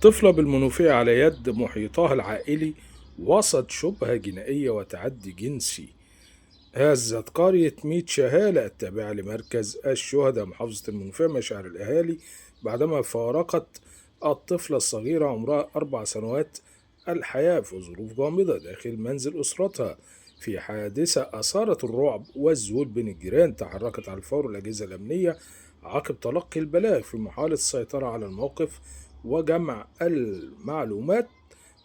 طفلة بالمنوفية على يد محيطها العائلي وسط شبهة جنائية وتعدي جنسي. هزت قرية ميت شهالة التابعة لمركز الشهداء محافظة المنوفية مشاعر الأهالي بعدما فارقت الطفلة الصغيرة عمرها 4 سنوات الحياة في ظروف غامضة داخل منزل أسرتها في حادثة أثارت الرعب والذهول بين الجيران. تحركت على الفور الأجهزة الأمنية عقب تلقي البلاغ في محاولة السيطرة على الموقف وجمع المعلومات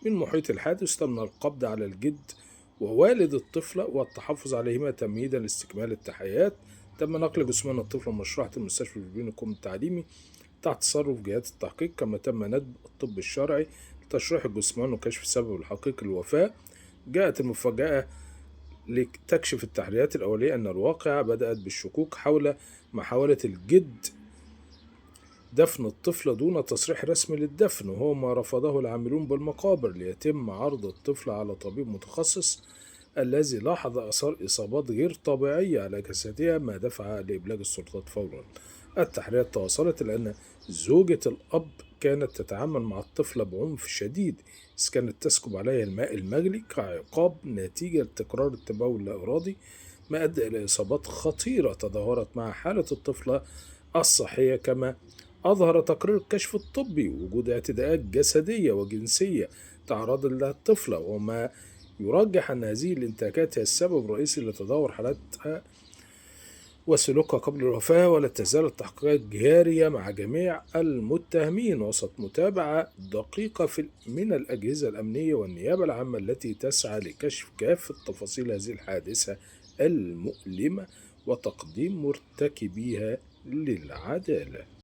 من محيط الحادث. تم القبض على الجد ووالد الطفلة والتحفظ عليهما تمهيدا لاستكمال التحقيقات. تم نقل جثمان الطفلة من مشرحة المستشفى البينكم التعليمي تحت تصرف جهات التحقيق، كما تم ندب الطب الشرعي لتشريح الجثمان وكشف السبب الحقيقي للوفاة. جاءت المفاجأة لتكشف التحريات الأولية أن الواقعة بدأت بالشكوك حول محاولة الجد دفن الطفلة دون تصريح رسمي للدفن، وهو ما رفضه العاملون بالمقابر، ليتم عرض الطفلة على طبيب متخصص الذي لاحظ آثار إصابات غير طبيعية على جسدها، ما دفع لإبلاغ السلطات فورا. التحريات تواصلت لأن زوجة الأب كانت تتعامل مع الطفلة بعنف شديد، إذ كانت تسكب عليها الماء المغلي كعقاب نتيجة لتكرار التبول اللا إرادي، ما أدى إلى إصابات خطيرة تدهورت مع حالة الطفلة الصحية. كما أظهر تقرير الكشف الطبي وجود اعتداءات جسدية وجنسية تعرض لها الطفلة، وما يرجح أن هذه الانتهاكات هي السبب الرئيسي لتدهور حالتها وسلوكها قبل الوفاة. ولا تزال التحقيقات جارية مع جميع المتهمين وسط متابعة دقيقة من الأجهزة الأمنية والنيابة العامة التي تسعى لكشف كافة تفاصيل هذه الحادثة المؤلمة وتقديم مرتكبيها للعدالة.